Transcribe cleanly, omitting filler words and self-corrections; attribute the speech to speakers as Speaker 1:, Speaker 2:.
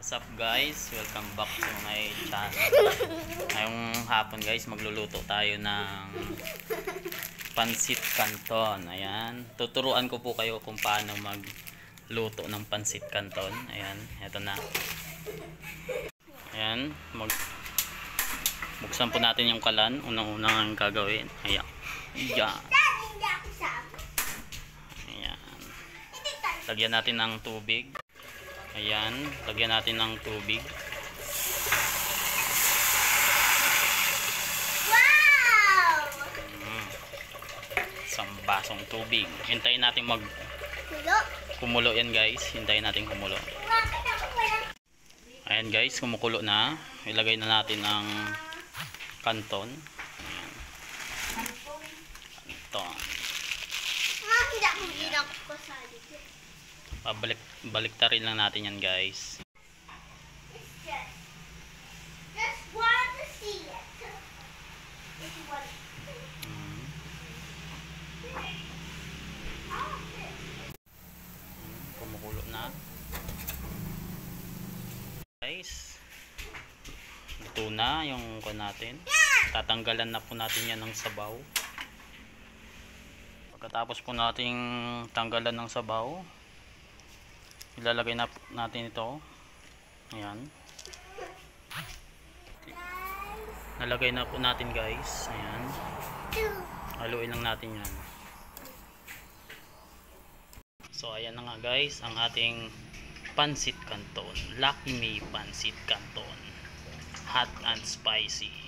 Speaker 1: What's up guys? Welcome back to my channel. Ngayong hapon guys, magluluto tayo ng pansit canton. Ayan. Tuturuan ko po kayo kung paano magluto ng pansit canton. Ayan. Ito na. Ayan. Buksan po natin yung kalan. Unang-unang ang gagawin. Ayan. Ayan. Ayan. Lagyan natin ng tubig. Ayan, lagyan natin ng tubig.
Speaker 2: Wow!
Speaker 1: Isang basong tubig. Hintayin natin kumulo yan guys. Hintayin natin kumulo. Ayan guys, kumukulo na. Ilagay na natin ang canton. Ayan. Canton. Baliktarin lang natin yan guys. Kumukulo na guys. Luto na yung kuha natin. Tatanggalan na po natin yan ng sabaw. Pagkatapos po nating tanggalan ng sabaw, ilalagay na natin ito. Ayan. Nalagay na po natin guys. Ayan. Haluin lang natin yan. So ayan na nga guys, ang ating pansit canton. Lucky Me pansit canton. Hot and spicy.